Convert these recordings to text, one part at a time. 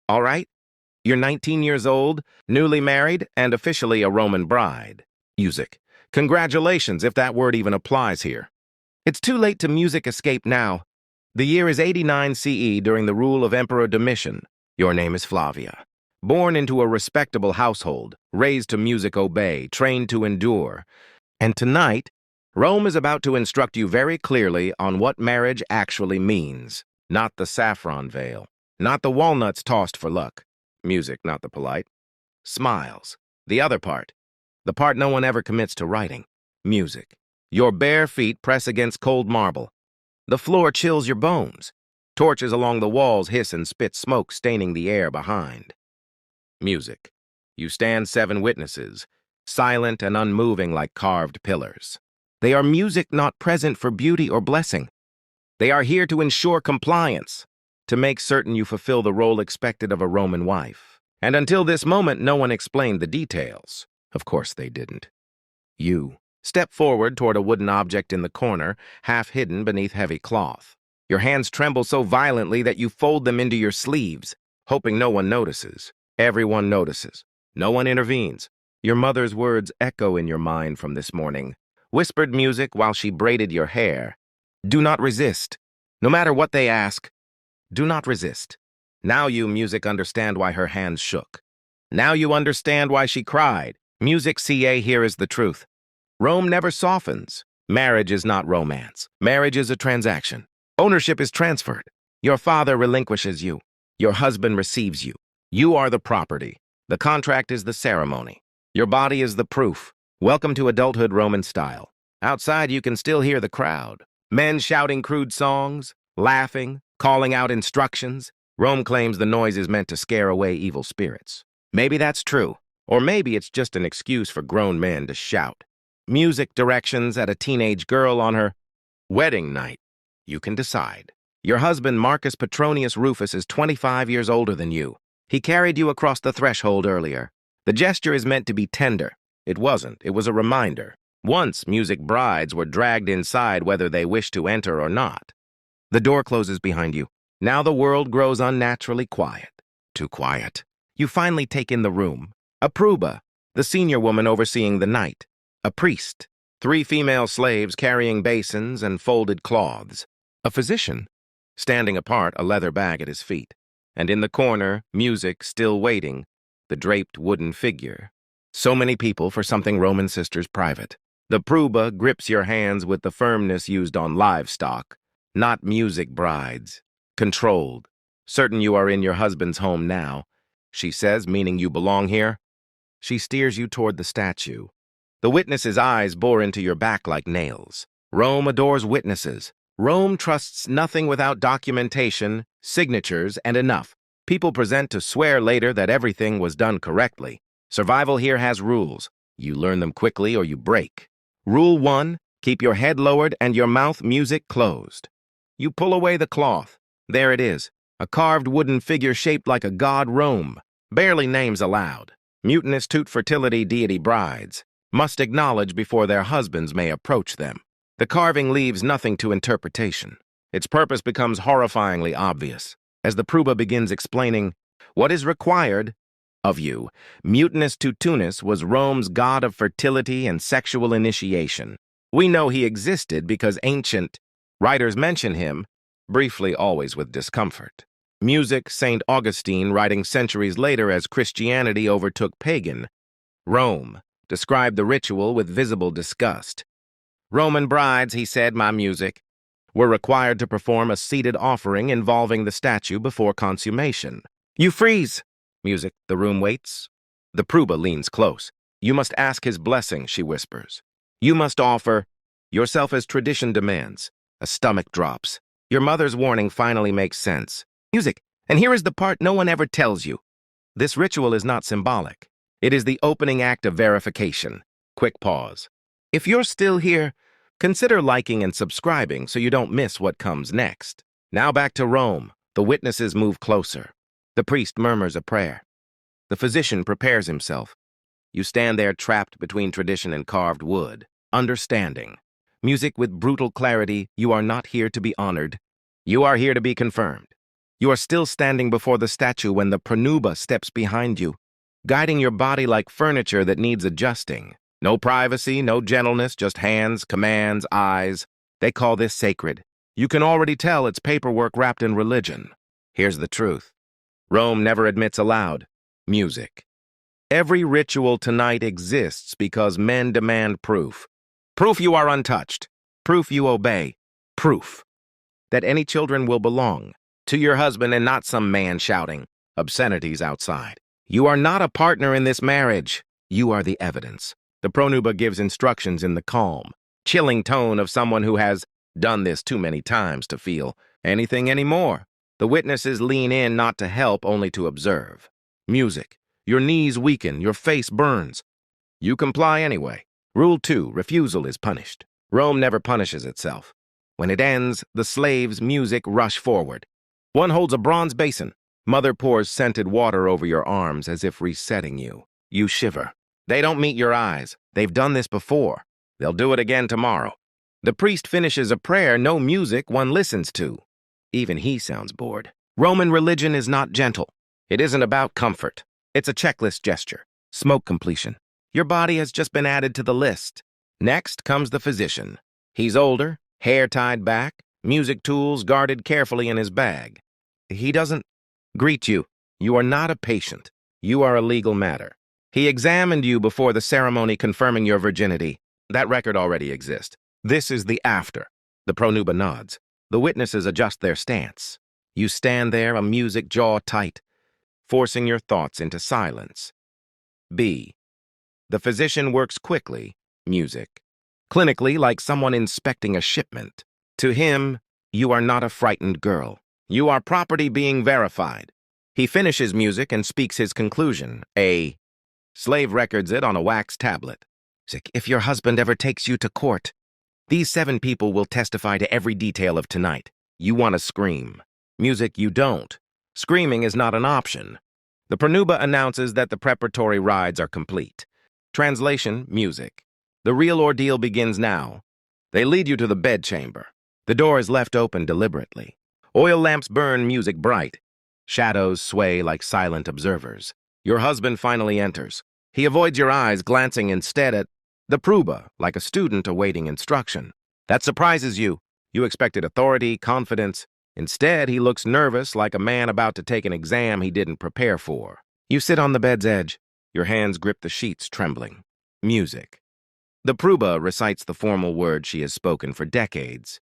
All right? You're 19 years old, newly married, and officially a Roman bride. Music. Congratulations, if that word even applies here. It's too late to music escape now. The year is 89 CE during the rule of Emperor Domitian. Your name is Flavia. Born into a respectable household, raised to music obey, trained to endure. And tonight, Rome is about to instruct you very clearly on what marriage actually means. Not the saffron veil, not the walnuts tossed for luck. Music, not the polite. Smiles. The other part. The part no one ever commits to writing. Music. Your bare feet press against cold marble. The floor chills your bones. Torches along the walls hiss and spit smoke, staining the air behind. Music. You stand 7 witnesses, silent and unmoving like carved pillars. They are music not present for beauty or blessing. They are here to ensure compliance, to make certain you fulfill the role expected of a Roman wife. And until this moment, no one explained the details. Of course they didn't. You step forward toward a wooden object in the corner, half hidden beneath heavy cloth. Your hands tremble so violently that you fold them into your sleeves, hoping no one notices. Everyone notices. No one intervenes. Your mother's words echo in your mind from this morning. Whispered music while she braided your hair. Do not resist. No matter what they ask, do not resist. Now you, music, understand why her hands shook. Now you understand why she cried. Music, CA, here is the truth. Rome never softens. Marriage is not romance. Marriage is a transaction. Ownership is transferred. Your father relinquishes you. Your husband receives you. You are the property. The contract is the ceremony. Your body is the proof. Welcome to adulthood Roman style. Outside, you can still hear the crowd. Men shouting crude songs, laughing, calling out instructions. Rome claims the noise is meant to scare away evil spirits. Maybe that's true, or maybe it's just an excuse for grown men to shout. Music directions at a teenage girl on her wedding night. You can decide. Your husband, Marcus Petronius Rufus, is 25 years older than you. He carried you across the threshold earlier. The gesture is meant to be tender. It wasn't. It was a reminder. Once, music brides were dragged inside whether they wished to enter or not. The door closes behind you. Now the world grows unnaturally quiet. Too quiet. You finally take in the room. A pruba, the senior woman overseeing the night. A priest. 3 female slaves carrying basins and folded cloths. A physician. Standing apart, a leather bag at his feet. And in the corner, music still waiting, the draped wooden figure. So many people for something Roman sisters private. The pruba grips your hands with the firmness used on livestock, not music brides. Controlled. Certain you are in your husband's home now, she says, meaning you belong here. She steers you toward the statue. The witness's eyes bore into your back like nails. Rome adores witnesses. Rome trusts nothing without documentation, signatures, and enough. People present to swear later that everything was done correctly. Survival here has rules. You learn them quickly or you break. Rule 1, keep your head lowered and your mouth music closed. You pull away the cloth. There it is, a carved wooden figure shaped like a god Rome. Barely names allowed. Mutinous toot fertility deity brides. Must acknowledge before their husbands may approach them. The carving leaves nothing to interpretation. Its purpose becomes horrifyingly obvious. As the pruba begins explaining, what is required of you, Mutinous Tutunus was Rome's god of fertility and sexual initiation. We know he existed because ancient writers mention him, briefly always with discomfort. Music, St. Augustine, writing centuries later as Christianity overtook pagan Rome, described the ritual with visible disgust. Roman brides, he said, my music, were required to perform a seated offering involving the statue before consummation. You freeze! Music, the room waits. The pruba leans close. You must ask his blessing, she whispers. You must offer yourself as tradition demands. A stomach drops. Your mother's warning finally makes sense. Music, and here is the part no one ever tells you. This ritual is not symbolic. It is the opening act of verification. Quick pause. If you're still here, consider liking and subscribing so you don't miss what comes next. Now back to Rome. The witnesses move closer. The priest murmurs a prayer. The physician prepares himself. You stand there trapped between tradition and carved wood, understanding. Music with brutal clarity, you are not here to be honored. You are here to be confirmed. You are still standing before the statue when the pranuba steps behind you, guiding your body like furniture that needs adjusting. No privacy, no gentleness, just hands, commands, eyes. They call this sacred. You can already tell it's paperwork wrapped in religion. Here's the truth. Rome never admits aloud. Music. Every ritual tonight exists because men demand proof. Proof you are untouched. Proof you obey. Proof that any children will belong to your husband and not some man shouting obscenities outside. You are not a partner in this marriage. You are the evidence. The pranuba gives instructions in the calm, chilling tone of someone who has done this too many times to feel anything anymore. The witnesses lean in not to help, only to observe. Music. Your knees weaken, your face burns. You comply anyway. Rule 2, refusal is punished. Rome never punishes itself. When it ends, the slaves' music rush forward. One holds a bronze basin. Mother pours scented water over your arms as if resetting you. You shiver. They don't meet your eyes. They've done this before. They'll do it again tomorrow. The priest finishes a prayer no music one listens to. Even he sounds bored. Roman religion is not gentle. It isn't about comfort. It's a checklist gesture. Smoke completion. Your body has just been added to the list. Next comes the physician. He's older, hair tied back, music tools guarded carefully in his bag. He doesn't greet you. You are not a patient. You are a legal matter. He examined you before the ceremony confirming your virginity. That record already exists. This is the after. The pranuba nods. The witnesses adjust their stance. You stand there, a music jaw tight, forcing your thoughts into silence. B. The physician works quickly, music. Clinically, like someone inspecting a shipment. To him, you are not a frightened girl. You are property being verified. He finishes music and speaks his conclusion. A slave records it on a wax tablet. If your husband ever takes you to court, these 7 people will testify to every detail of tonight. You want to scream. Music, you don't. Screaming is not an option. The pranuba announces that the preparatory rides are complete. Translation, music. The real ordeal begins now. They lead you to the bedchamber. The door is left open deliberately. Oil lamps burn, music bright. Shadows sway like silent observers. Your husband finally enters. He avoids your eyes, glancing instead at the pranuba, like a student awaiting instruction. That surprises you. You expected authority, confidence. Instead, he looks nervous, like a man about to take an exam he didn't prepare for. You sit on the bed's edge. Your hands grip the sheets, trembling. Music. The pranuba recites the formal words she has spoken for decades.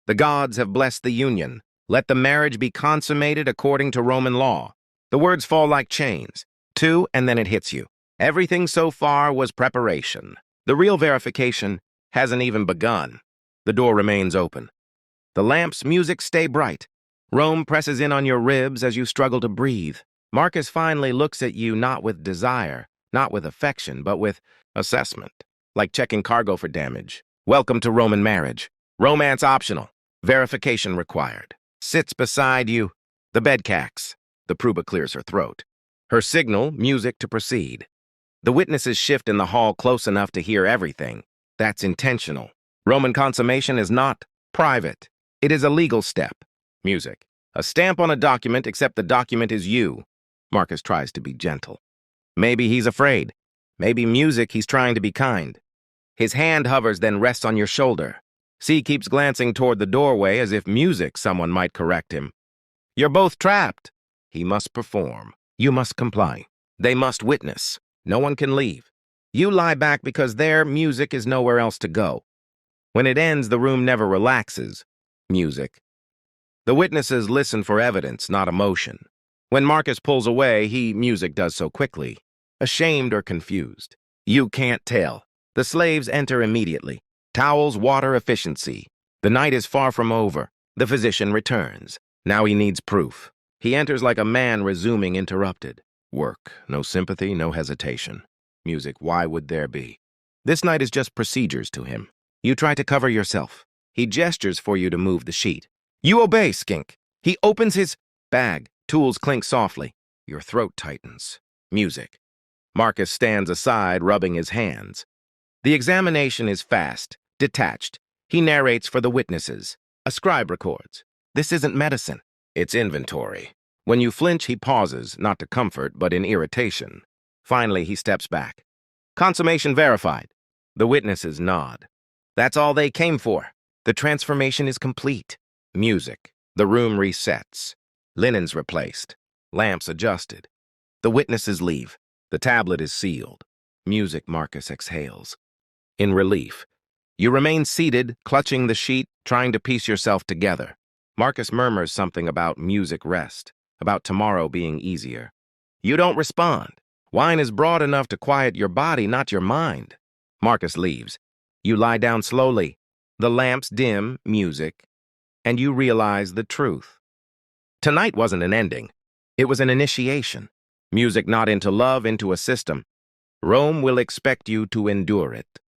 The gods have blessed the union. Let the marriage be consummated according to Roman law. The words fall like chains. 2, and then it hits you. Everything so far was preparation. The real verification hasn't even begun. The door remains open. The lamp's music stay bright. Rome presses in on your ribs as you struggle to breathe. Marcus finally looks at you not with desire, not with affection, but with assessment, like checking cargo for damage. Welcome to Roman marriage. Romance optional. Verification required. Sits beside you. The bed cacks. The pranuba clears her throat. Her signal, music to proceed. The witnesses shift in the hall close enough to hear everything. That's intentional. Roman consummation is not private. It is a legal step. Music. A stamp on a document, except the document is you. Marcus tries to be gentle. Maybe he's afraid. Maybe music, he's trying to be kind. His hand hovers, then rests on your shoulder. C keeps glancing toward the doorway as if music, someone might correct him. You're both trapped. He must perform. You must comply. They must witness. No one can leave. You lie back because their music is nowhere else to go. When it ends, the room never relaxes. Music. The witnesses listen for evidence, not emotion. When Marcus pulls away, music does so quickly. Ashamed or confused. You can't tell. The slaves enter immediately. Towels, water, efficiency. The night is far from over. The physician returns. Now he needs proof. He enters like a man resuming interrupted. Work. No sympathy, no hesitation. Music. Why would there be? This night is just procedures to him. You try to cover yourself. He gestures for you to move the sheet. You obey, skink. He opens his bag. Tools clink softly. Your throat tightens. Music. Marcus stands aside, rubbing his hands. The examination is fast, detached. He narrates for the witnesses. A scribe records. This isn't medicine. It's inventory. When you flinch, he pauses, not to comfort, but in irritation. Finally, he steps back. Consummation verified. The witnesses nod. That's all they came for. The transformation is complete. Music. The room resets. Linens replaced. Lamps adjusted. The witnesses leave. The tablet is sealed. Music. Marcus exhales. In relief. You remain seated, clutching the sheet, trying to piece yourself together. Marcus murmurs something about music rest, about tomorrow being easier. You don't respond. Wine is broad enough to quiet your body, not your mind. Marcus leaves. You lie down slowly. The lamps dim, music, and you realize the truth. Tonight wasn't an ending. It was an initiation. Music not into love, into a system. Rome will expect you to endure it.